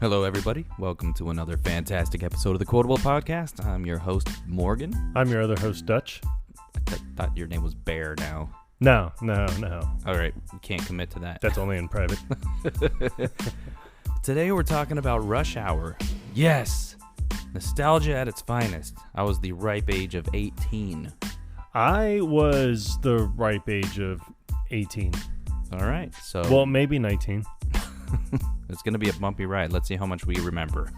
Hello, everybody. Welcome to another fantastic episode of the Quotable Podcast. I'm your host, Morgan. I'm your other host, Dutch. I thought your name was Bear now. No. All right, we can't commit to that. That's only in private. Today we're talking about Rush Hour. Yes, nostalgia at its finest. I was the ripe age of 18. I was the ripe age of 18. All right, so... Well, maybe 19. It's going to be a bumpy ride. Let's see how much we remember.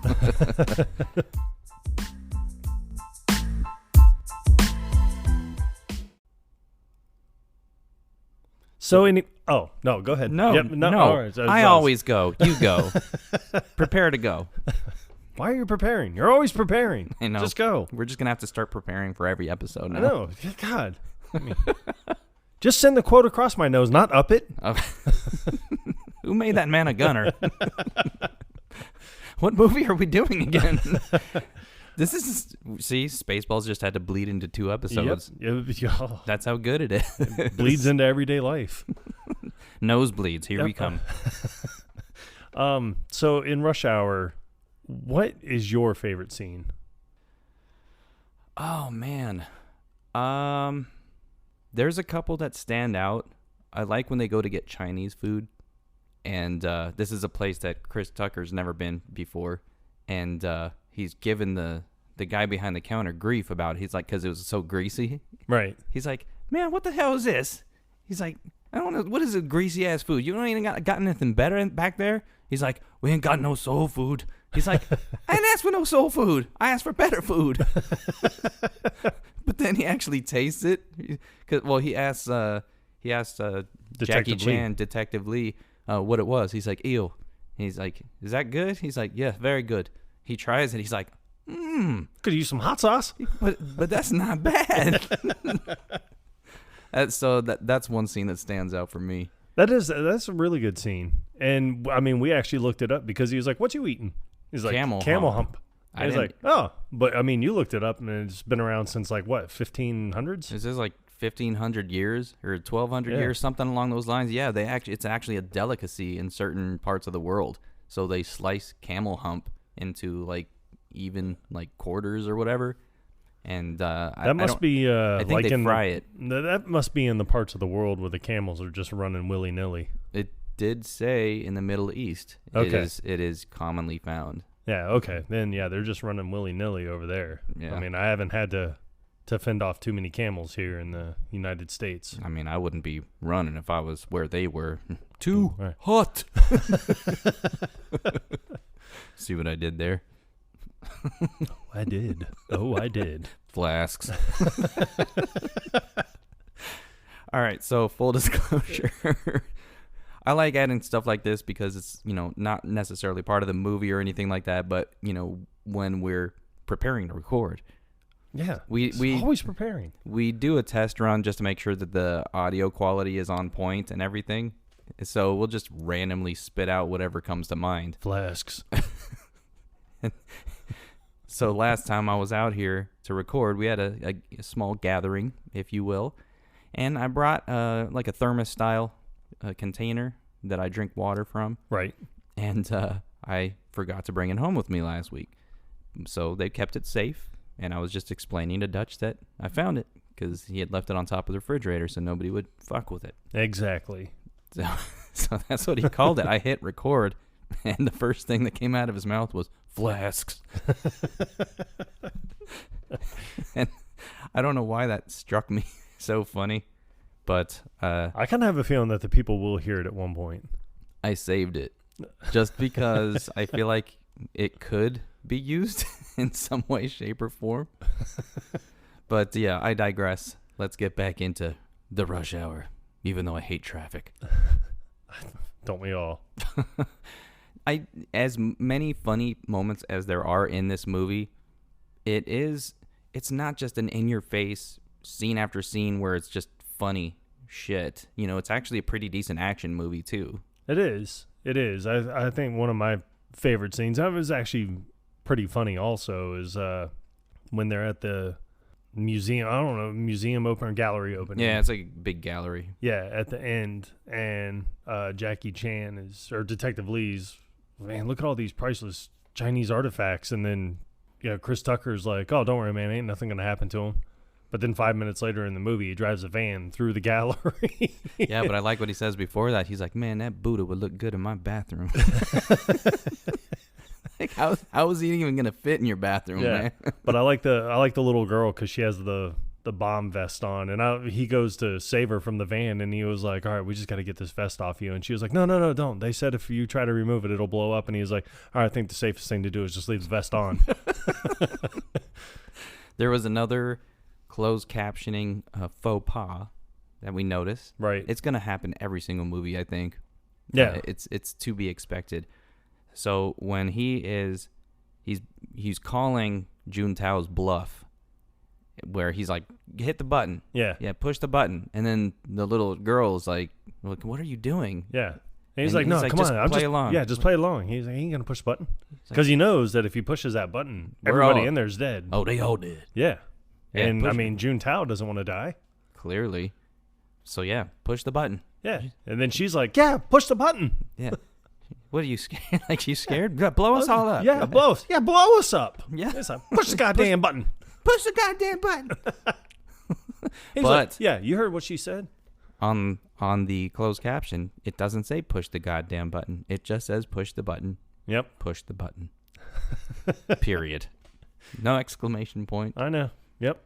Oh, no, go ahead. No. All right, I always go. You go. Prepare to go. Why are you preparing? You're always preparing. I know. Just go. We're just going to have to start preparing for every episode now. I know. God. Just send the quote across my nose, not up it. Who made that man a gunner? What movie are we doing again? See, Spaceballs just had to bleed into 2 episodes. Yep. That's how good it is. It bleeds into everyday life. Nosebleeds. Here we come. So in Rush Hour, what is your favorite scene? Oh, man. There's a couple that stand out. I like when they go to get Chinese food. And this is a place that Chris Tucker's never been before. And he's given the guy behind the counter grief about it. He's like, because it was so greasy. Right. He's like, man, what the hell is this? He's like, I don't know. What is a greasy-ass food? You don't even got anything better back there? He's like, we ain't got no soul food. He's like, I didn't ask for no soul food. I asked for better food. But then he actually tastes it. He asked Jackie Chan, Detective Lee, what it was. He's like, ew. He's like, is that good? He's like, yeah, very good. He tries it. He's like, Could use some hot sauce. But that's not bad. That's one scene that stands out for me. That's a really good scene. And I mean, we actually looked it up because he was like, what you eating? He's like, camel hump. I was like, oh, but I mean, you looked it up and it's been around since like what, 1500s? Is this like 1,500 years or 1,200 years, something along those lines? Yeah, it's actually a delicacy in certain parts of the world. So they slice camel hump into like even like quarters or whatever, and I think they fry it. That must be in the parts of the world where the camels are just running willy nilly. It did say in the Middle East. Okay. It is commonly found. Yeah. Okay. Then they're just running willy nilly over there. Yeah. I mean, I haven't had to fend off too many camels here in the United States. I mean, I wouldn't be running if I was where they were. Too hot. See what I did there? I did. Oh, I did. Flasks. All right, so full disclosure. I like adding stuff like this because it's, not necessarily part of the movie or anything like that, but, when we're preparing to record. Yeah, we always preparing. We do a test run just to make sure that the audio quality is on point and everything. So we'll just randomly spit out whatever comes to mind. Flasks. So last time I was out here to record, we had a small gathering, if you will, and I brought like a thermos style container that I drink water from. Right. And I forgot to bring it home with me last week, so they kept it safe. And I was just explaining to Dutch that I found it because he had left it on top of the refrigerator so nobody would fuck with it. Exactly. So that's what he called it. I hit record, and the first thing that came out of his mouth was flasks. And I don't know why that struck me so funny, but I kind of have a feeling that the people will hear it at one point. I saved it just because I feel like it could be used in some way, shape, or form. But yeah, I digress. Let's get back into the Rush Hour, even though I hate traffic. Don't we all? As many funny moments as there are in this movie, it's not just an in-your-face scene after scene where it's just funny shit. It's actually a pretty decent action movie too. It is. I think one of my favorite scenes, that was actually pretty funny also, is when they're at the museum, I don't know, museum open or gallery opening. Yeah, it's like a big gallery. Yeah, at the end, and Jackie Chan or Detective Lee's man, look at all these priceless Chinese artifacts. And then, Chris Tucker's like, oh, don't worry, man, ain't nothing going to happen to him. But then 5 minutes later in the movie, he drives a van through the gallery. Yeah, but I like what he says before that. He's like, man, that Buddha would look good in my bathroom. Like, how is he even going to fit in your bathroom, man? But I like the little girl because she has the bomb vest on. And he goes to save her from the van, and he was like, all right, we just got to get this vest off you. And she was like, no, don't. They said if you try to remove it, it'll blow up. And he was like, all right, I think the safest thing to do is just leave the vest on. There was another closed captioning faux pas that we noticed. Right. It's going to happen every single movie, I think. Yeah. It's to be expected. So when he's calling Juntao's bluff, where he's like, hit the button. Yeah, push the button. And then the little girl's like, what are you doing? Yeah. And he's like, no, come on. Play along. Yeah, just play along. He's like, he ain't going to push the button. Because he knows that if he pushes that button, everybody in there's dead. Oh, they all dead. Yeah. And, I mean, Juntao doesn't want to die. Clearly. So, yeah, push the button. Yeah. And then she's like, yeah, push the button. Yeah. What are you scared? Like, she's scared? Blow us all up. Yeah, blow us up. Yeah. Push the goddamn button. Push the goddamn button. But like, yeah, you heard what she said? On the closed caption, it doesn't say push the goddamn button. It just says push the button. Yep. Push the button. Period. No exclamation point. I know. Yep.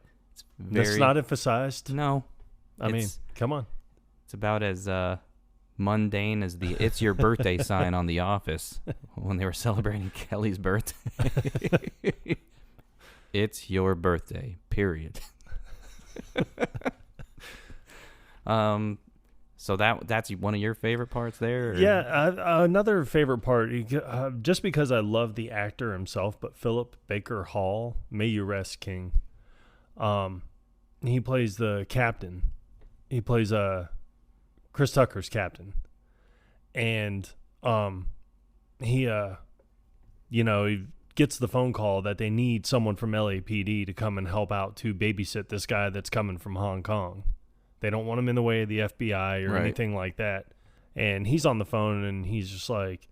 That's not emphasized. No. I mean, come on. It's about as mundane as the "It's your birthday" sign on The Office when they were celebrating Kelly's birthday. It's your birthday. Period. So that's one of your favorite parts there? Or? Yeah, another favorite part, just because I love the actor himself, but Philip Baker Hall, may you rest king. He plays the captain. He plays Chris Tucker's captain, and he gets the phone call that they need someone from LAPD to come and help out to babysit this guy that's coming from Hong Kong. They don't want him in the way of the FBI or anything like that. And he's on the phone, and he's just like,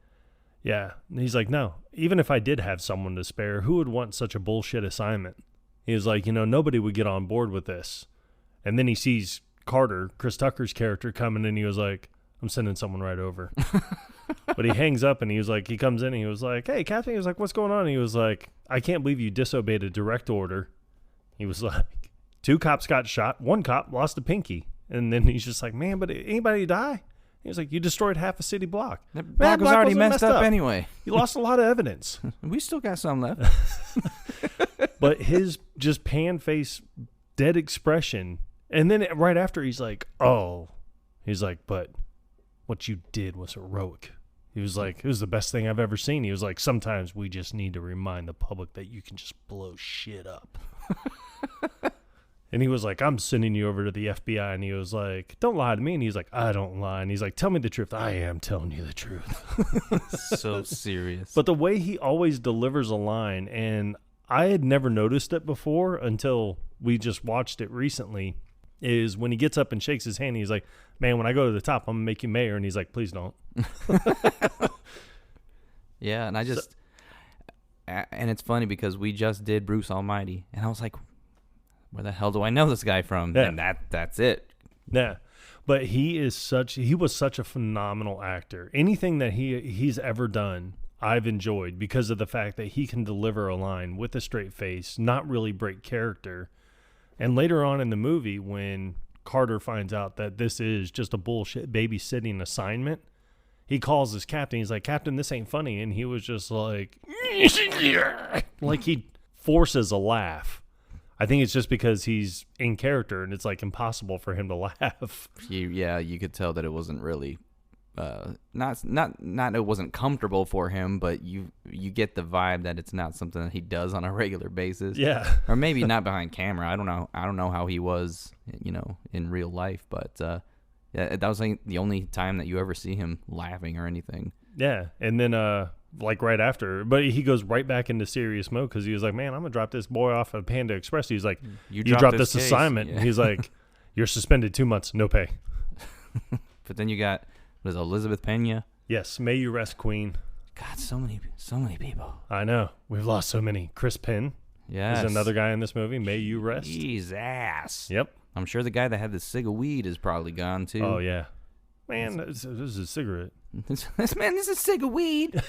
yeah. And he's like, no, even if I did have someone to spare, who would want such a bullshit assignment? He was like, nobody would get on board with this. And then he sees Carter, Chris Tucker's character, coming, and he was like, I'm sending someone right over. But he hangs up, and he was like, he comes in, and he was like, hey, Captain. He was like, what's going on? And he was like, I can't believe you disobeyed a direct order. He was like, 2 cops got shot. 1 cop lost a pinky. And then he's just like, man, but anybody die? He was like, you destroyed half a city block. That block was already messed up anyway. You lost a lot of evidence. We still got some left. But his just pan face, dead expression. And then right after, he's like, oh. He's like, but what you did was heroic. He was like, it was the best thing I've ever seen. He was like, sometimes we just need to remind the public that you can just blow shit up. And he was like, I'm sending you over to the FBI. And he was like, don't lie to me. And he's like, I don't lie. And he's like, tell me the truth. I am telling you the truth. So serious. But the way he always delivers a line, and I had never noticed it before until we just watched it recently, is when he gets up and shakes his hand, he's like, man, when I go to the top, I'm going to make you mayor. And he's like, please don't. Yeah, and and it's funny because we just did Bruce Almighty. And I was like, where the hell do I know this guy from? Yeah. And that's it. Yeah. But he was such a phenomenal actor. Anything that he's ever done, I've enjoyed because of the fact that he can deliver a line with a straight face, not really break character. And later on in the movie, when Carter finds out that this is just a bullshit babysitting assignment, he calls his captain. He's like, Captain, this ain't funny. And he was just like he forces a laugh. I think it's just because he's in character and it's like impossible for him to laugh. You could tell that it wasn't really not it wasn't comfortable for him, but you get the vibe that it's not something that he does on a regular basis. Yeah. Or maybe not behind camera. I don't know how he was, in real life, but that was like the only time that you ever see him laughing or anything. Yeah. And then right after, but he goes right back into serious mode because he was like, man, I'm gonna drop this boy off at Panda Express. He's like, you dropped this assignment. Yeah. He's like, you're suspended 2 months, no pay. But then you got Elizabeth Pena. Yes, may you rest, Queen. God, so many people. I know. We've lost so many. Chris Penn is another guy in this movie. May you rest. He's ass. Yep. I'm sure the guy that had the cig of weed is probably gone too. Oh yeah. Man, this is a cigarette. This is a cig of weed.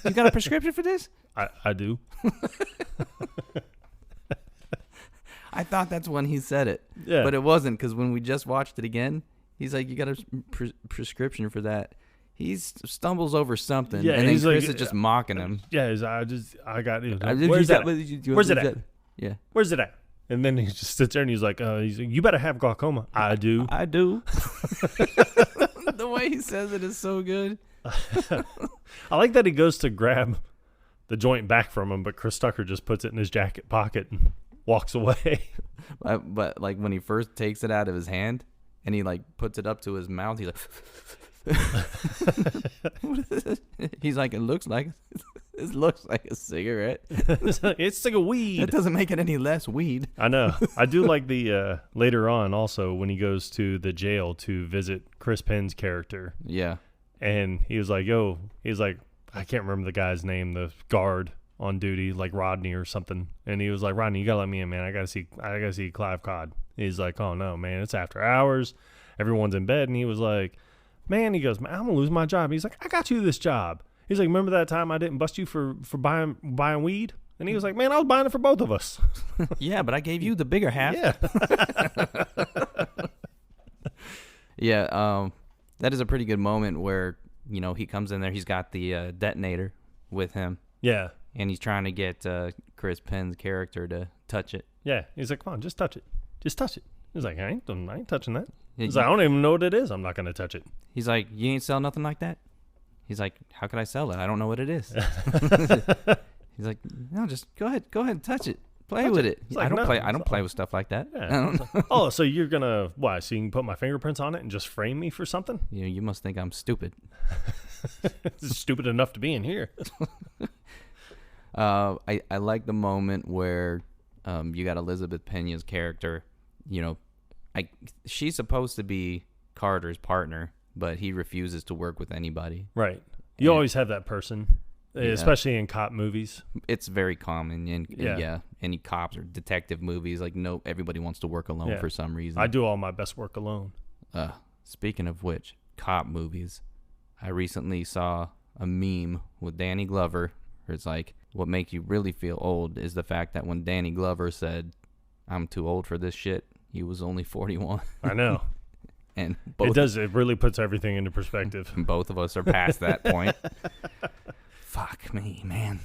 You got a prescription for this? I do. I thought that's when he said it. Yeah. But it wasn't, because when we just watched it again, he's like, you got a prescription for that. He stumbles over something, and then Chris is just mocking him. Yeah, I got it. Where's it at? Yeah. Where's it at? And then he just sits there and he's like, you better have glaucoma. I do. I do. The way he says it is so good. I like that he goes to grab the joint back from him, but Chris Tucker just puts it in his jacket pocket and walks away. But like when he first takes it out of his hand and he like puts it up to his mouth, he's like, what is this? He's like, it looks like a cigarette. It's like a weed. That doesn't make it any less weed. I know. I do like the later on also when he goes to the jail to visit Chris Penn's character. Yeah. And he was like, I can't remember the guy's name, the guard on duty, like Rodney or something. And he was like, Rodney, you gotta let me in, man. I gotta see Clive Codd. He's like, oh no, man, it's after hours. Everyone's in bed. And he was like, man, he goes, man, I'm gonna lose my job. He's like, I got you this job. He's like, remember that time I didn't bust you for buying weed? And he was like, man, I was buying it for both of us. Yeah, but I gave you the bigger half. Yeah. Yeah, that is a pretty good moment where, you know, he comes in there. He's got the detonator with him. Yeah. And he's trying to get Chris Penn's character to touch it. Yeah. He's like, come on, just touch it. Just touch it. He's like, I ain't touching that. Yeah, He's like, I don't even know what it is. I'm not going to touch it. He's like, you ain't sell nothing like that? He's like, how could I sell it? I don't know what it is. He's like, no, just go ahead and touch it. Play with it. Like, I don't play with stuff like that. Yeah. Oh, so you're going to, why? So you can put my fingerprints on it and just frame me for something? You must think I'm stupid. Stupid enough to be in here. I like the moment where you got Elizabeth Pena's character. You know, she's supposed to be Carter's partner, but he refuses to work with anybody. Right. You always have that person, especially in cop movies. It's very common in any cops or detective movies. Like, no, everybody wants to work alone for some reason. I do all my best work alone. Speaking of which, cop movies. I recently saw a meme with Danny Glover where it's like, what makes you really feel old is the fact that when Danny Glover said, I'm too old for this shit, he was only 41. I know. And it really puts everything into perspective. Both of us are past that point. Fuck me, man.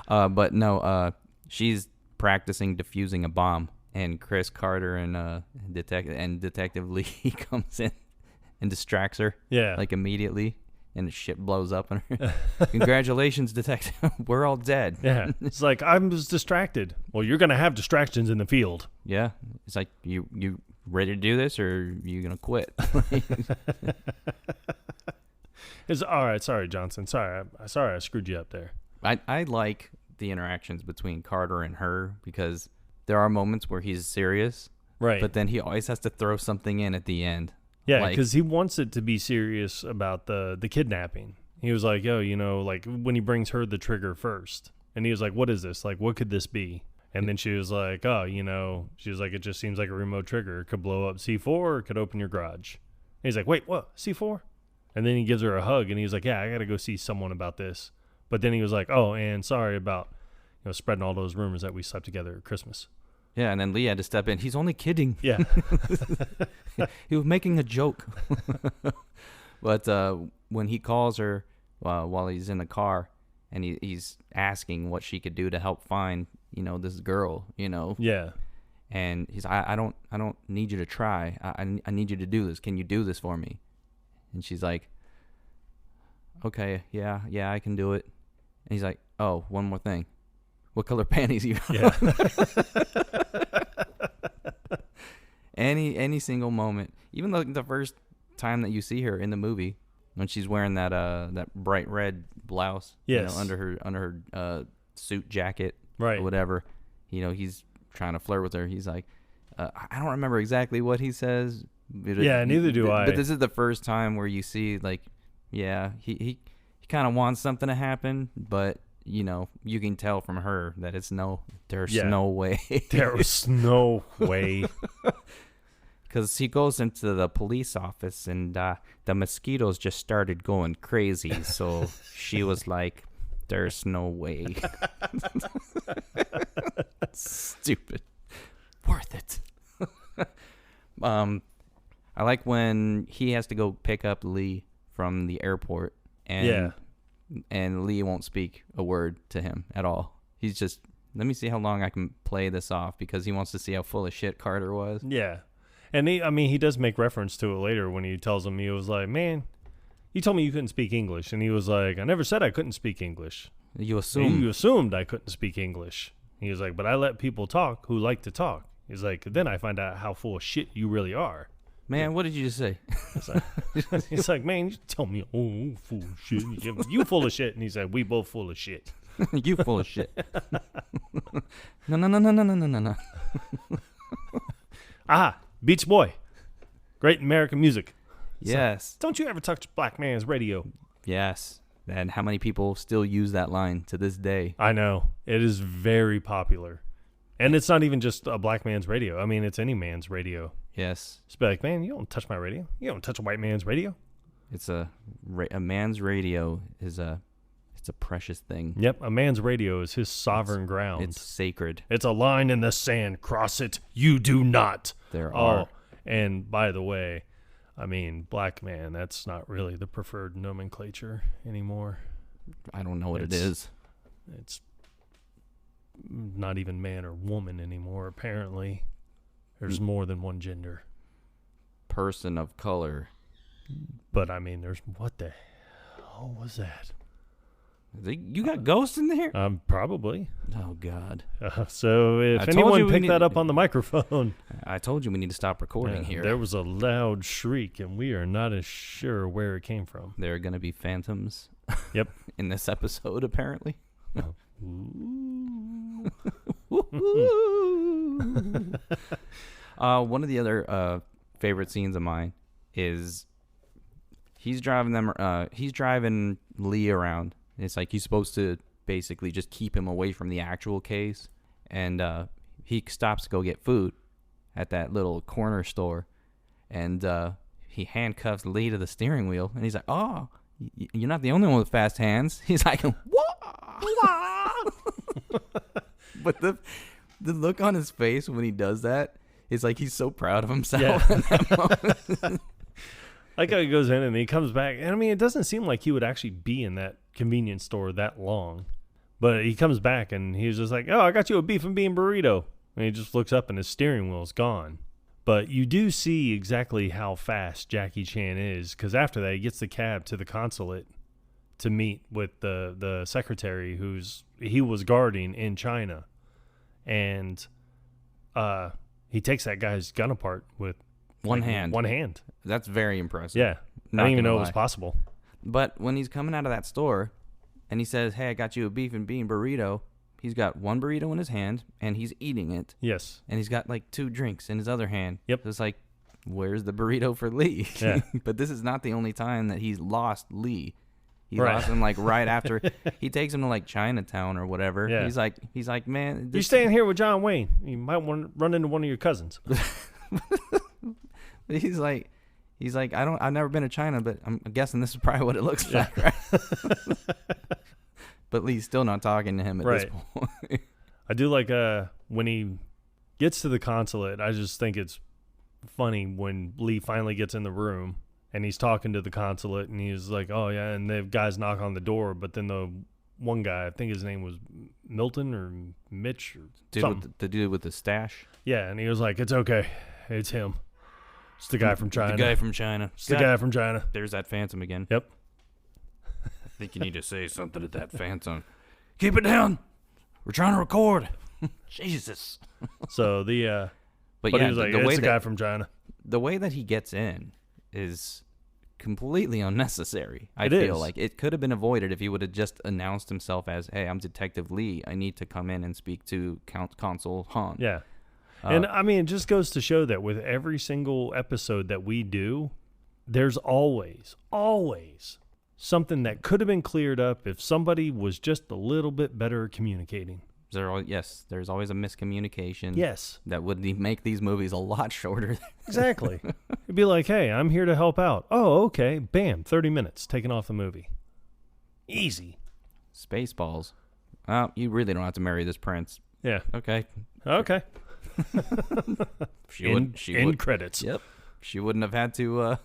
But no, she's practicing defusing a bomb, and Chris Carter and Detective Lee comes in and distracts her. Yeah, like immediately, and the shit blows up on her. Congratulations, Detective. We're all dead. Yeah, it's like I was distracted. Well, you're gonna have distractions in the field. Yeah, it's like you ready to do this, or are you gonna quit? It's all right. Sorry, Johnson. Sorry, I screwed you up there. I like the interactions between Carter and her because there are moments where he's serious, right? But then he always has to throw something in at the end. Yeah, because he wants it to be serious about the kidnapping. He was like, yo, like when he brings her the trigger first, and he was like, what is this? Like, what could this be? And then she was like, oh, she was like, it just seems like a remote trigger. It could blow up C4 or it could open your garage. And he's like, wait, what? C4? And then he gives her a hug, and he's like, yeah, I got to go see someone about this. But then he was like, oh, and sorry about spreading all those rumors that we slept together at Christmas. Yeah, and then Lee had to step in. He's only kidding. Yeah. He was making a joke. But when he calls her while he's in the car, and he's asking what she could do to help find, this girl, Yeah. And he's, I don't need you to try. I need you to do this. Can you do this for me? And she's like, okay, yeah, I can do it. And he's like, oh, one more thing. What color panties you got? Yeah. Any single moment, even the first time that you see her in the movie, when she's wearing that bright red blouse, yes, under her suit jacket, right, or whatever, he's trying to flirt with her. He's like, I don't remember exactly what he says. Yeah, neither do I. But this is the first time where you see like Yeah, he kind of wants something to happen, but you can tell from her that there's no way. There's no way. Because he goes into the police office and the mosquitoes just started going crazy. So she was like, there's no way. Stupid. Worth it. I like when he has to go pick up Lee from the airport. And Lee won't speak a word to him at all. He's just, let me see how long I can play this off, because he wants to see how full of shit Carter was. Yeah. And he does make reference to it later when he tells him, he was like, man, you told me you couldn't speak English. And he was like, I never said I couldn't speak English. You assumed. You assumed I couldn't speak English. He was like, but I let people talk who like to talk. He's like, then I find out how full of shit you really are. Man, what did you just say? He's like, man, you tell me, full of shit. You full of shit. And he's like, we both full of shit. You full of shit. No. Beach Boy. Great American music. Yes. Like, don't you ever touch black man's radio. Yes. And how many people still use that line to this day? I know. It is very popular. And it's not even just a black man's radio. I mean, it's any man's radio. Yes. Just be like, man, you don't touch my radio. You don't touch a white man's radio. It's a man's radio is it's a precious thing. Yep, a man's radio is his sovereign ground. It's sacred. It's a line in the sand. Cross it. You do not. There are. Oh, and by the way, I mean, black man, that's not really the preferred nomenclature anymore. I don't know what it is. It's not even man or woman anymore, apparently. There's more than one gender. Person of color. But, I mean, what the hell was that? You got ghosts in there? Probably. Oh, God. So if anyone picked that up on the microphone. I told you we need to stop recording here. There was a loud shriek, and we are not as sure where it came from. There are going to be phantoms. Yep. In this episode, apparently. One of the other favorite scenes of mine is he's driving Lee around. It's like he's supposed to basically just keep him away from the actual case. And he stops to go get food at that little corner store. And he handcuffs Lee to the steering wheel. And he's like, oh, you're not the only one with fast hands. He's like, what? But the look on his face when he does that is like he's so proud of himself. In that moment. Like how he goes in and he comes back. And I mean, it doesn't seem like he would actually be in that convenience store that long. But he comes back and he's just like, oh, I got you a beef and bean burrito. And he just looks up and his steering wheel's gone. But you do see exactly how fast Jackie Chan is, because after that, he gets the cab to the consulate to meet with the secretary he was guarding in China. And he takes that guy's gun apart with one hand. One hand. That's very impressive. Yeah. I didn't even know it was possible. But when he's coming out of that store and he says, hey, I got you a beef and bean burrito, he's got one burrito in his hand and he's eating it. Yes. And he's got like 2 drinks in his other hand. Yep. So it's like, where's the burrito for Lee? Yeah. But this is not the only time that he's lost Lee. He right. lost him like right after he takes him to like Chinatown or whatever. Yeah. He's like, man, you're staying here with John Wayne. You might want to run into one of your cousins. He's like, I've never been to China, but I'm guessing this is probably what it looks like, right? But Lee's still not talking to him at this point. I do like when he gets to the consulate, I just think it's funny when Lee finally gets in the room and he's talking to the consulate and he's like, oh yeah, and the guys knock on the door, but then the one guy, I think his name was Milton or Mitch or something. The dude with the stash? Yeah, and he was like, it's okay. It's him. It's the guy from China. The guy from China. It's the guy from China. There's that phantom again. Yep. I think you need to say something to that phantom. Keep it down. We're trying to record. Jesus. So the but he yeah, was like, the it's way the guy from China. The way that he gets in is completely unnecessary. I it feel is. like it could have been avoided if he would have just announced himself as, hey, I'm Detective Lee. I need to come in and speak to Consul Han. Yeah. And I mean, it just goes to show that with every single episode that we do, there's always something that could have been cleared up if somebody was just a little bit better at communicating. Yes, there's always a miscommunication. Yes. That would make these movies a lot shorter. Exactly. It'd be like, hey, I'm here to help out. Oh, okay. Bam, 30 minutes, taken off the movie. Easy. Spaceballs. Oh, you really don't have to marry this prince. Yeah. Okay. End credits. Yep. She wouldn't have had to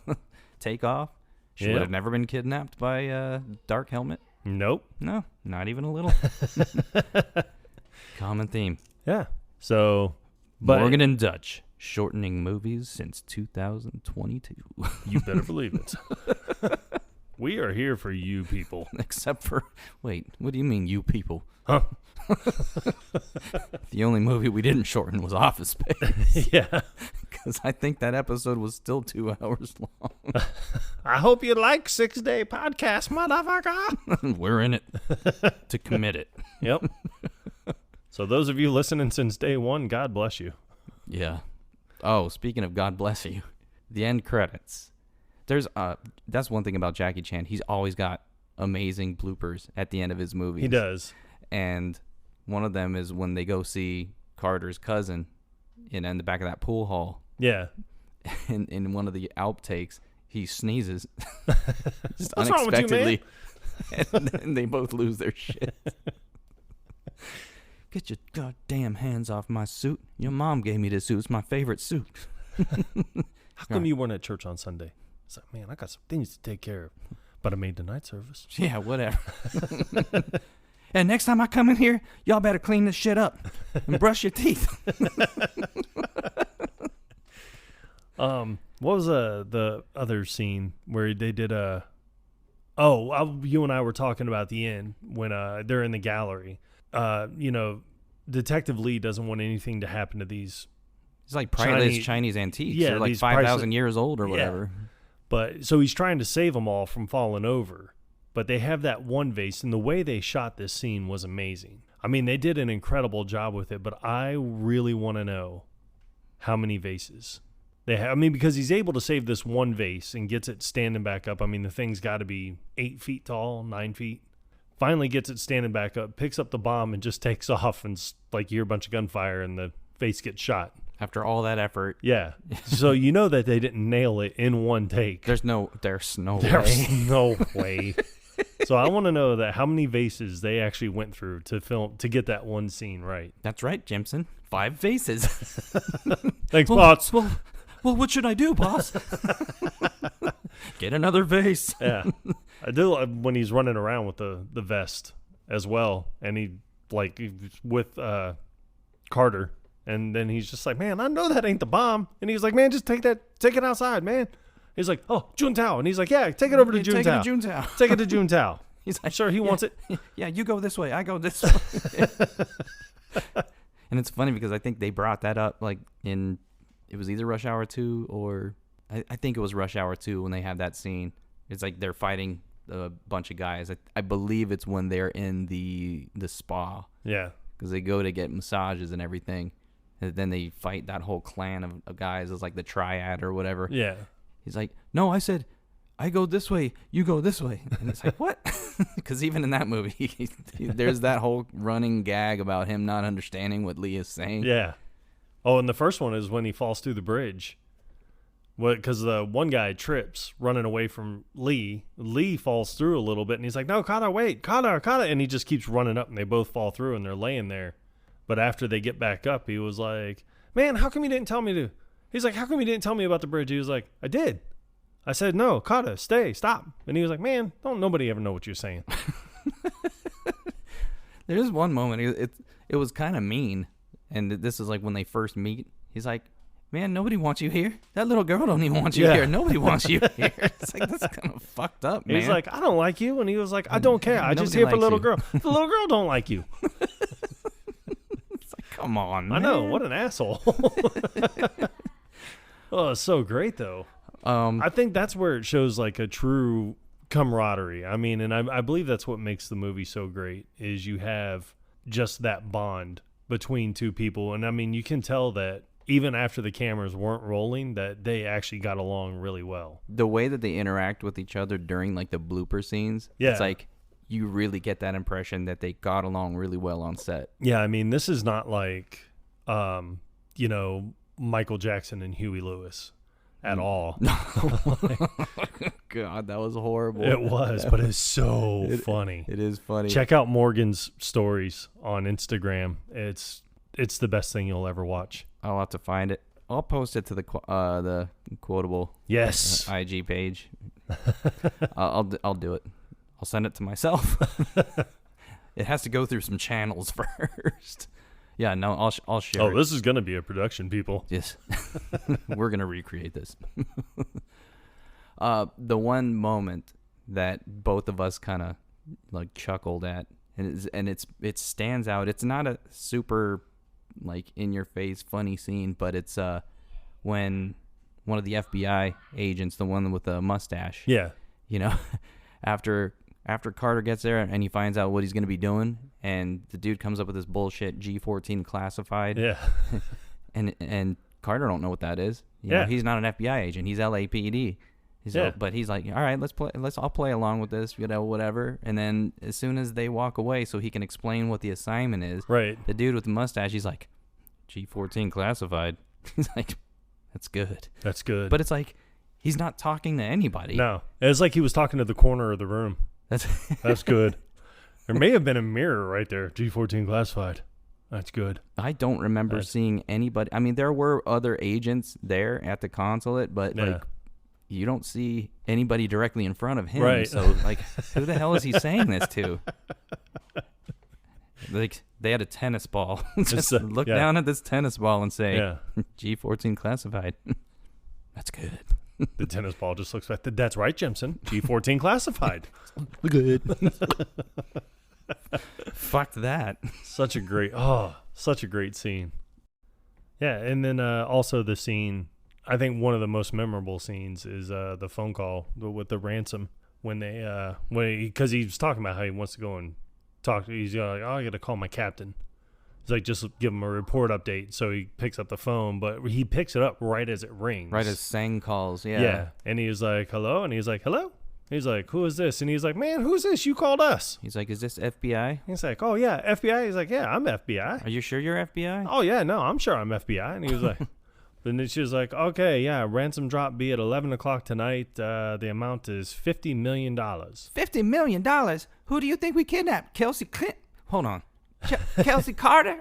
take off. She would have never been kidnapped by Dark Helmet. Nope. No, not even a little. Common theme. Yeah. So, Morgan and Dutch, shortening movies since 2022. You better believe it. We are here for you people. Except for, wait, what do you mean you people? Huh? The only movie we didn't shorten was Office Space. Yeah. Because I think that episode was still 2 hours long. I hope you like 6-Day Podcast, motherfucker. We're in it to commit it. Yep. So those of you listening since day one, God bless you. Yeah. Oh, speaking of God bless you, the end credits. That's one thing about Jackie Chan. He's always got amazing bloopers at the end of his movies. He does. And one of them is when they go see Carter's cousin in the back of that pool hall. Yeah. And in one of the outtakes, he sneezes. Just What's wrong with you, man? And then they both lose their shit. Get your goddamn hands off my suit. Your mom gave me this suit. It's my favorite suit. How come you weren't at church on Sunday? It's like, man, I got some things to take care of. But I made the night service. Yeah, whatever. And next time I come in here, y'all better clean this shit up and brush your teeth. What was the other scene where they did you and I were talking about the end when they're in the gallery. Detective Lee doesn't want anything to happen to these. It's like priceless Chinese antiques. Yeah, they're like 5,000 years old or whatever. Yeah. But so he's trying to save them all from falling over. But they have that one vase, and the way they shot this scene was amazing. I mean, they did an incredible job with it, but I really want to know how many vases they have. I mean, because he's able to save this one vase and gets it standing back up. I mean, the thing's got to be 8 feet tall, 9 feet. Finally gets it standing back up, picks up the bomb, and just takes off, and like you hear a bunch of gunfire, and the vase gets shot. After all that effort. Yeah. So you know that they didn't nail it in one take. There's no way. So I want to know that how many vases they actually went through to film to get that one scene right. That's right, Jimson. 5 vases. Thanks, boss. Well, what should I do, boss? Get another vase. Yeah. I do when he's running around with the vest as well, and he's with Carter, and then he's just like, man, I know that ain't the bomb, and he's like, man, just take it outside, man. He's like, oh, Juntao. And he's like, yeah, take it over to Juntao. Take it to Juntao. He's like, sure, he wants it. Yeah, you go this way. I go this way. And it's funny because I think they brought that up it was either Rush Hour 2 or I think it was Rush Hour 2 when they have that scene. It's like they're fighting a bunch of guys. I believe it's when they're in the spa. Yeah. Because they go to get massages and everything. And then they fight that whole clan of guys. It's like the triad or whatever. Yeah. He's like, no, I said, I go this way, you go this way. And it's like, what? Because even in that movie, there's that whole running gag about him not understanding what Lee is saying. Yeah. Oh, and the first one is when he falls through the bridge. Because the one guy trips running away from Lee. Lee falls through a little bit, and he's like, no, Carter, wait, Carter. And he just keeps running up, and they both fall through, and they're laying there. But after they get back up, he was like, man, how come you didn't tell me to? He's like, how come you didn't tell me about the bridge? He was like, I did. I said, no, Carter, stay, stop. And he was like, man, don't nobody ever know what you're saying. There's one moment, it was kind of mean. And this is like when they first meet. He's like, man, nobody wants you here. That little girl don't even want you here. Nobody wants you here. It's like, that's kind of fucked up, man. He's like, I don't like you. And he was like, I don't care. I just here for little girl. The little girl don't like you. It's like, come on, man. I know. What an asshole. Oh, it's so great, though. I think that's where it shows like a true camaraderie. I mean, and I believe that's what makes the movie so great is you have just that bond between two people. And I mean, you can tell that even after the cameras weren't rolling, that they actually got along really well. The way that they interact with each other during like the blooper scenes, it's like you really get that impression that they got along really well on set. Yeah, I mean, this is not like, you know, Michael Jackson and Huey Lewis at all. God, that was horrible. It was, but it's so funny. It is funny. Check out Morgan's stories on Instagram. It's the best thing you'll ever watch. I'll have to find it. I'll post it to the quotable IG page. I'll do it. I'll send it to myself. It has to go through some channels first. Yeah, no, I'll share. Oh, this is gonna be a production, people. Yes, we're gonna recreate this. The one moment that both of us kind of like chuckled at, and it stands out. It's not a super like in your face funny scene, but it's when one of the FBI agents, the one with the mustache, you know, after Carter gets there and he finds out what he's going to be doing, and the dude comes up with this bullshit G14 classified, and Carter don't know what that is. You know, he's not an FBI agent, he's LAPD. But he's like, all right, I'll play along with this, you know, whatever. And then as soon as they walk away, so he can explain what the assignment is, right? The dude with the mustache, he's like, G14 classified. He's like, that's good. That's good. But it's like, he's not talking to anybody. No, it's like he was talking to the corner of the room. That's good. There may have been a mirror right there. G14 classified. That's good. I don't remember seeing anybody. I mean, there were other agents there at the consulate, but like, you don't see anybody directly in front of him. Right. So, like, who the hell is he saying this to? Like, they had a tennis ball. Just look down at this tennis ball and say, G14 classified. That's good. The tennis ball just looks like, that's right, Jimson. G14 classified. Good. Fuck that. Such a great scene. Yeah, and then also the scene, I think one of the most memorable scenes is the phone call with the ransom when because he was talking about how he wants to go and talk. He's like, oh, I got to call my captain. He's like, just give him a report update. So he picks up the phone, but he picks it up right as it rings. Right as Sang calls, Yeah, and he's like, hello? And he's like, hello? He's like, who is this? And he's like, man, who's this? You called us. He's like, is this FBI? He's like, oh, yeah, FBI. He's like, yeah, I'm FBI. Are you sure you're FBI? Oh, yeah, no, I'm sure I'm FBI. And he was like... Then she was like, okay, yeah, ransom drop be at 11 o'clock tonight. The amount is $50 million. $50 million? Who do you think we kidnapped? Kelsey Clinton? Hold on. Kelsey Carter?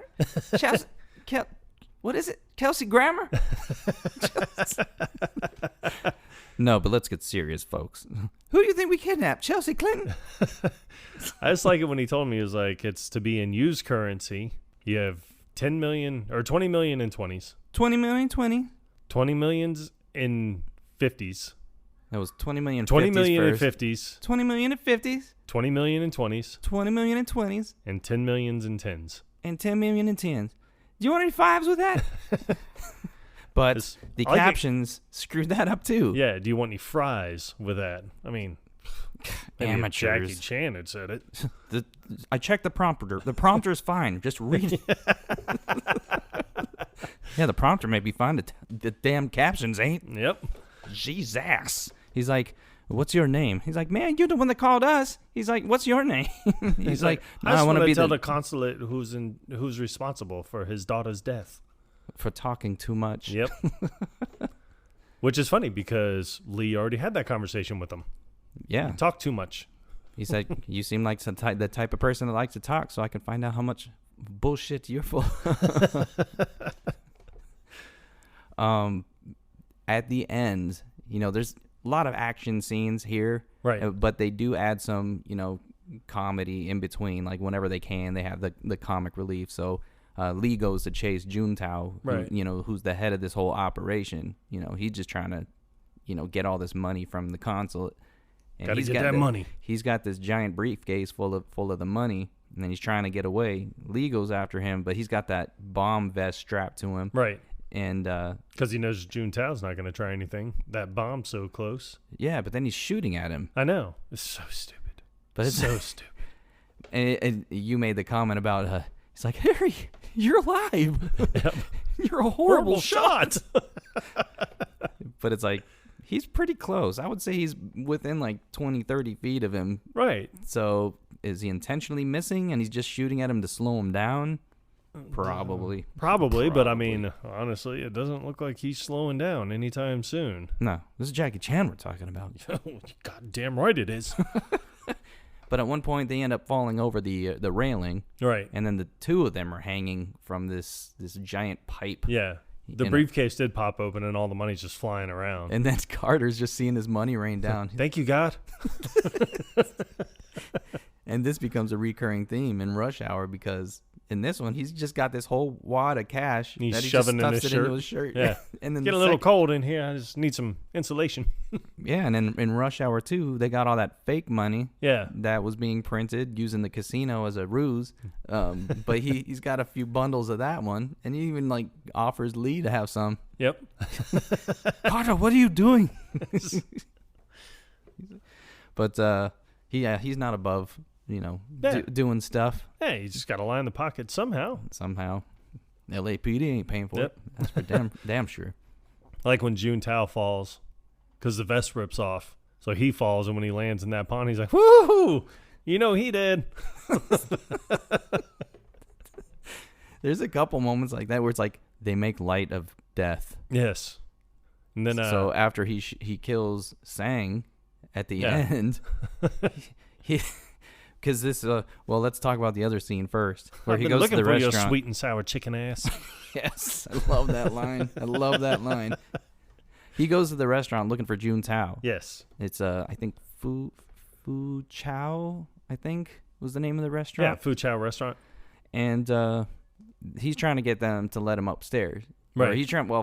What is it? Kelsey Grammer? No, but let's get serious, folks. Who do you think we kidnapped? Chelsea Clinton? I just like it when he told me, he was like, it's to be in used currency. You have 10 million or 20 million in 20s. 20 million, 20. 20 millions in 50s. That was 20 million 20 50s million first. in 50s. 20 million in 50s. 20 million in 20s. 20 million in 20s. And 10 millions in 10s. And 10 million in 10s. Do you want any fives with that? But the captions screwed that up too. Yeah, do you want any fries with that? I mean, amateurs. Jackie Chan had said it. I checked the prompter. The prompter's fine. Just read it. Yeah, the prompter may be fine. The damn captions ain't. Yep. Jesus. He's like, what's your name? He's like, man, you're the one that called us. He's like, what's your name? He's like, no, I want to be tell the consulate who's responsible for his daughter's death. For talking too much. Yep. Which is funny because Lee already had that conversation with him. Yeah. You talk too much. He said, you seem like the type of person that likes to talk, so I can find out how much bullshit you're full. At the end, you know, there's a lot of action scenes here, right? But they do add some, you know, comedy in between. Like whenever they can, they have the comic relief. So Lee goes to chase Juntao, right? Who's the head of this whole operation. You know, he's just trying to, you know, get all this money from the consulate. And Gotta get that money. He's got this giant briefcase full of the money, and then he's trying to get away. Lee goes after him, but he's got that bomb vest strapped to him, right? And because he knows Juntao's not going to try anything. That bomb's so close. Yeah, but then he's shooting at him. I know. It's so stupid. But it's so stupid. And you made the comment about He's like, Harry, you're alive. Yep. You're a horrible shot. But it's like, he's pretty close. I would say he's within like 20, 30 feet of him. Right. So is he intentionally missing and he's just shooting at him to slow him down? Probably. Probably, but I mean, honestly, it doesn't look like he's slowing down anytime soon. No, this is Jackie Chan we're talking about. God damn right it is. But at one point, they end up falling over the railing. Right. And then the two of them are hanging from this giant pipe. Yeah. The briefcase did pop open and all the money's just flying around. And then Carter's just seeing his money rain down. Thank you, God. And this becomes a recurring theme in Rush Hour because in this one, he's just got this whole wad of cash he's that he shoving just in stuffs his into his shirt. Yeah. And then get a little cold in here. I just need some insulation. Yeah, and then in Rush Hour 2, they got all that fake money that was being printed using the casino as a ruse. But he's got a few bundles of that one, and he even like offers Lee to have some. Yep. Carter, what are you doing? But he's not above, doing stuff. Hey, you just got to line the pocket somehow. LAPD ain't paying for it. That's for damn sure. Like when Juntao falls, because the vest rips off. So he falls, and when he lands in that pond, he's like, woohoo! He did. There's a couple moments like that where it's like they make light of death. Yes. And then so after he kills Sang at the end, because this let's talk about the other scene first, where he goes to the restaurant. Your sweet and sour chicken ass. Yes, I love that line. He goes to the restaurant looking for Juntao. Yes, it's I think Fu Chow, I think was the name of the restaurant. Yeah, Fu Chow restaurant. And he's trying to get them to let him upstairs. Right.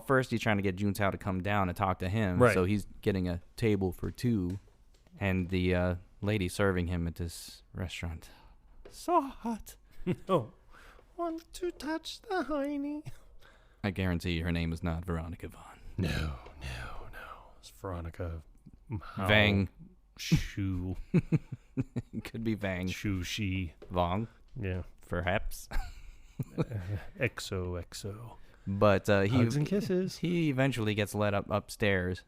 First he's trying to get Juntao to come down and talk to him. Right. So he's getting a table for two, and the lady serving him at this restaurant. So hot. Oh, want to touch the hiney? I guarantee you her name is not Veronica Vaughn. No. It's Veronica Vang. Shu. Could be Vang. Shu Shi. Vong. Yeah. Perhaps. XO. But hugs and kisses. He eventually gets let upstairs,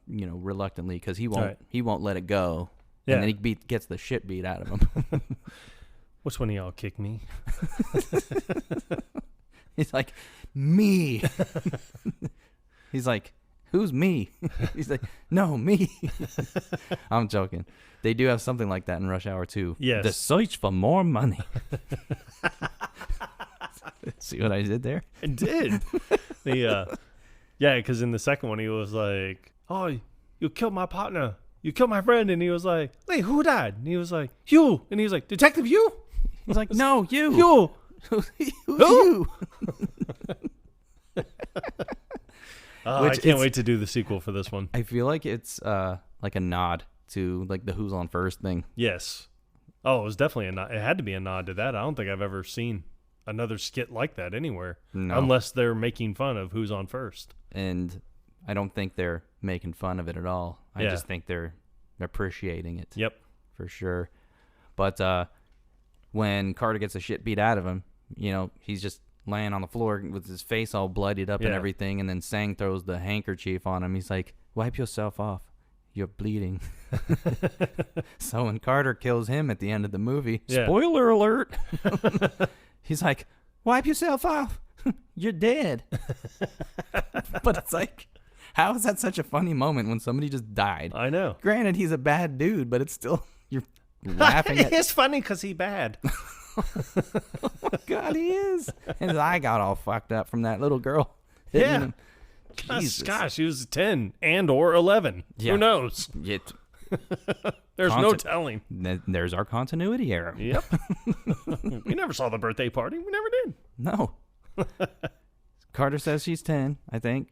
reluctantly because he won't let it go. Yeah. And then he gets the shit beat out of him. Which one of y'all kicked me? He's like, me. He's like, who's me? He's like, no, me. I'm joking. They do have something like that in Rush Hour 2. Yes. The search for more money. See what I did there? I did. Because in the second one, he was like, oh, you killed my partner. You killed my friend. And he was like, wait, who died? And he was like, you. And he was like, Detective you? He's like, no, you. You. Who's you? I can't wait to do the sequel for this one. I feel like it's like a nod to like the Who's on First thing. Yes. Oh, it was definitely a nod. It had to be a nod to that. I don't think I've ever seen another skit like that anywhere. No. Unless they're making fun of Who's on First. And I don't think they're making fun of it at all. I just think they're appreciating it. Yep. For sure. But when Carter gets the shit beat out of him, he's just laying on the floor with his face all bloodied up and everything, and then Sang throws the handkerchief on him. He's like, wipe yourself off. You're bleeding. So when Carter kills him at the end of the movie, spoiler alert, he's like, wipe yourself off. You're dead. But it's like, how is that such a funny moment when somebody just died? I know. Granted, he's a bad dude, but it's still, you're laughing at. It's funny because he bad. Oh my God, he is. And his eye got all fucked up from that little girl. Yeah. Gosh, he was 10 and or 11. Yeah. Who knows? There's no telling. There's our continuity error. Yep. We never saw the birthday party. We never did. No. Carter says she's 10, I think.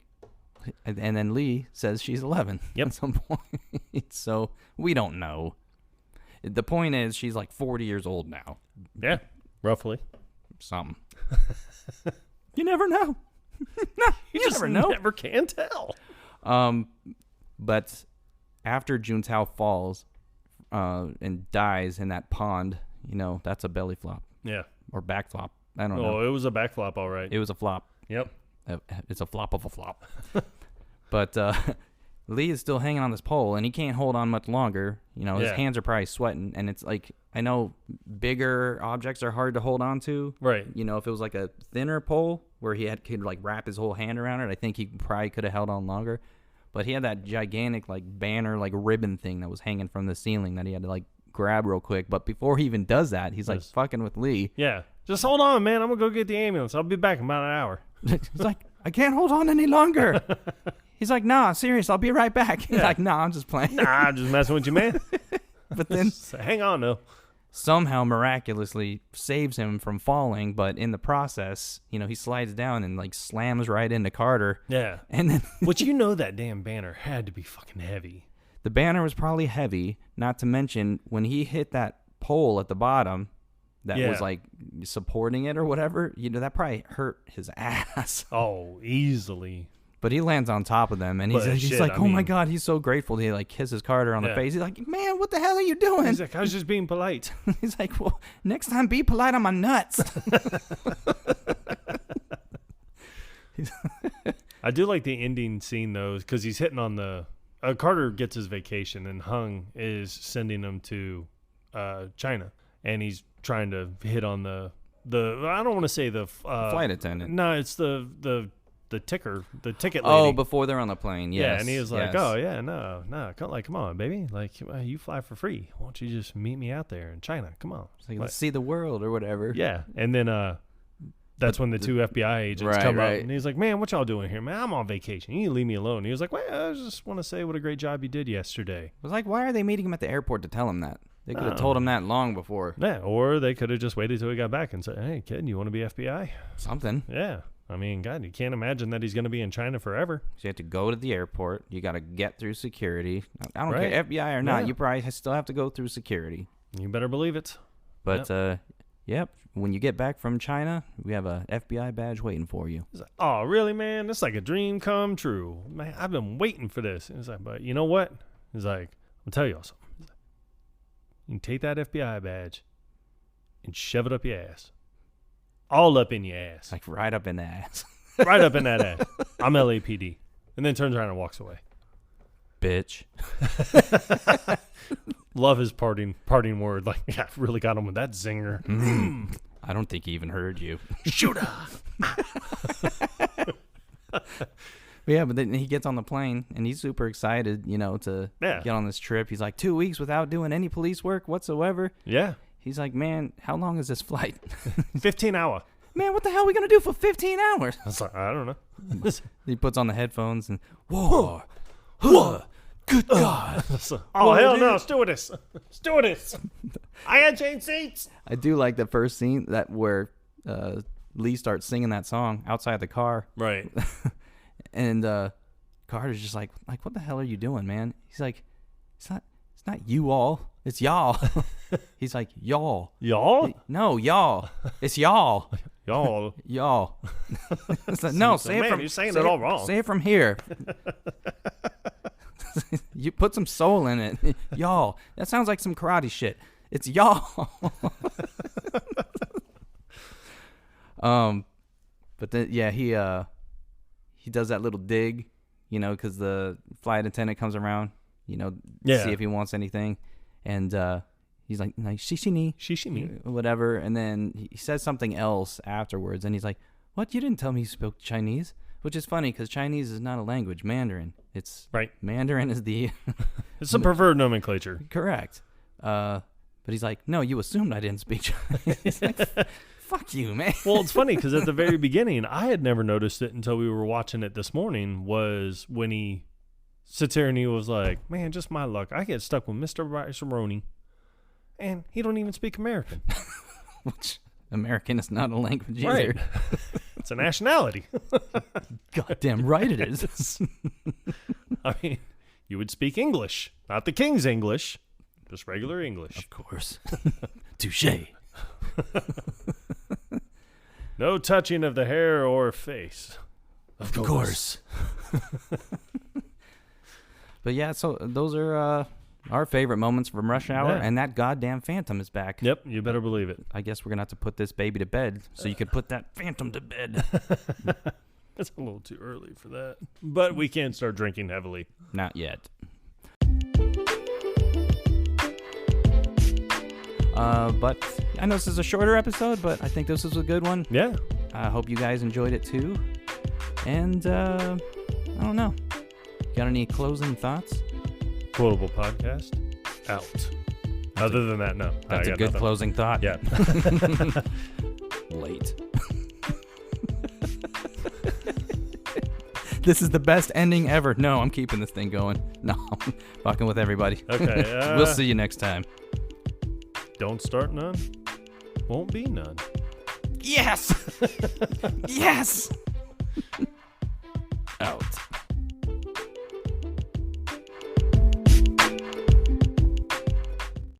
And then Lee says she's 11 at some point. So we don't know. The point is she's like 40 years old now. Yeah, roughly. Something. You never know. No, you just never know. Never can tell. But after Juntao falls and dies in that pond, that's a belly flop. Yeah. Or back flop. I don't know. Oh, it was a back flop, all right. It was a flop. Yep. It's a flop of a flop. But Lee is still hanging on this pole, and he can't hold on much longer. You know, his hands are probably sweating, and it's like, I know bigger objects are hard to hold on to. Right. You know, if it was like a thinner pole where could like wrap his whole hand around it, I think he probably could have held on longer. But he had that gigantic like banner, like ribbon thing that was hanging from the ceiling that he had to like grab real quick. But before he even does that, he's like fucking with Lee. Yeah. Just hold on, man. I'm going to go get the ambulance. I'll be back in about an hour. He's like, I can't hold on any longer. He's like, nah, serious. I'll be right back. He's like, nah, I'm just playing. Nah, I'm just messing with you, man. But then hang on, though. Somehow miraculously saves him from falling, but in the process, you know, he slides down and like slams right into Carter. Yeah. And then which, you know, that damn banner had to be fucking heavy. The banner was probably heavy, not to mention when he hit that pole at the bottom that was like supporting it or whatever, you know, that probably hurt his ass. Oh, easily. But he lands on top of them, and he's like, my God, he's so grateful. He like kisses Carter on the face. He's like, man, what the hell are you doing? He's like, I was just being polite. He's like, well, next time be polite on my nuts. I do like the ending scene, though, because he's hitting on the... Carter gets his vacation, and Hung is sending him to China, and he's trying to hit on the I don't want to say the flight attendant. No, it's the ticket lady. Oh, before they're on the plane, yes. Yeah, and he was like, oh, yeah, no, come on, baby. Like, you fly for free. Why don't you just meet me out there in China? Come on. It's like, let's see the world or whatever. Yeah, and then that's when the two FBI agents come up, and he's like, man, what y'all doing here, man? I'm on vacation. You need to leave me alone. And he was like, well, I just want to say what a great job you did yesterday. I was like, why are they meeting him at the airport to tell him that? They could have told him that long before. Yeah, or they could have just waited till he got back and said, hey, kid, you want to be FBI? Something. Yeah. I mean, God, you can't imagine that he's going to be in China forever. So you have to go to the airport. You got to get through security. I don't care, FBI or not, you probably still have to go through security. You better believe it. But, when you get back from China, we have a FBI badge waiting for you. He's like, oh, really, man? That's like a dream come true. Man, I've been waiting for this. He's like, but you know what? He's like, I'll tell y'all something. You can take that FBI badge and shove it up your ass. All up in your ass. Like right up in the ass. Right up in that ass. I'm LAPD. And then turns around and walks away. Bitch. Love his parting word. Like, yeah, really got him with that zinger. I don't think he even heard you. Shooter. Yeah, but then he gets on the plane, and he's super excited, you know, to get on this trip. He's like, 2 weeks without doing any police work whatsoever. Yeah. He's like, man, how long is this flight? 15 hours. Man, what the hell are we going to do for 15 hours? I was like, I don't know. He puts on the headphones and, whoa, good God. Oh, hell no, stewardess. Stewardess. I had change seats. I do like the first scene where Lee starts singing that song outside the car. Right. And Carter's just like, what the hell are you doing, man? He's like, it's not you all, it's y'all. He's like, y'all. Y'all? No, y'all. It's y'all. Y'all. Y'all. Like, no, say it from. You're saying it all wrong. Say it from here. You put some soul in it, y'all. That sounds like some karate shit. It's y'all. But then he does that little dig, you know, because the flight attendant comes around, you know, see if he wants anything, and he's like shishini, whatever, and then he says something else afterwards, and he's like, what? You didn't tell me you spoke Chinese? Which is funny because Chinese is not a language. Mandarin. It's right. Mandarin is the. It's the preferred nomenclature. Correct. But he's like, no, you assumed I didn't speak Chinese. Like, fuck you, man. Well, it's funny because at the very beginning, I had never noticed it until we were watching it this morning. Was when he sits there and he was like, man, just my luck. I get stuck with Mr. Rice-A-Roni, and he don't even speak American. Which American is not a language either. Right. It's a nationality. Goddamn right it is. I mean, you would speak English, not the King's English, just regular English. Of course. Touché. No touching of the hair or face. Of course. But yeah, so those are Our favorite moments from Rush Hour, and that goddamn Phantom is back. Yep, you better believe it. I guess we're going to have to put this baby to bed so you could put that Phantom to bed. It's a little too early for that. But we can start drinking heavily. Not yet. But I know this is a shorter episode, but I think this was a good one. Yeah. I hope you guys enjoyed it too. And I don't know. Got any closing thoughts? Quotable podcast out. Other than that, no. That's a good closing thought. Yeah. Late. This is the best ending ever. No, I'm keeping this thing going. No, I'm fucking with everybody. Okay. We'll see you next time. Don't start none. Won't be none. Yes! Yes!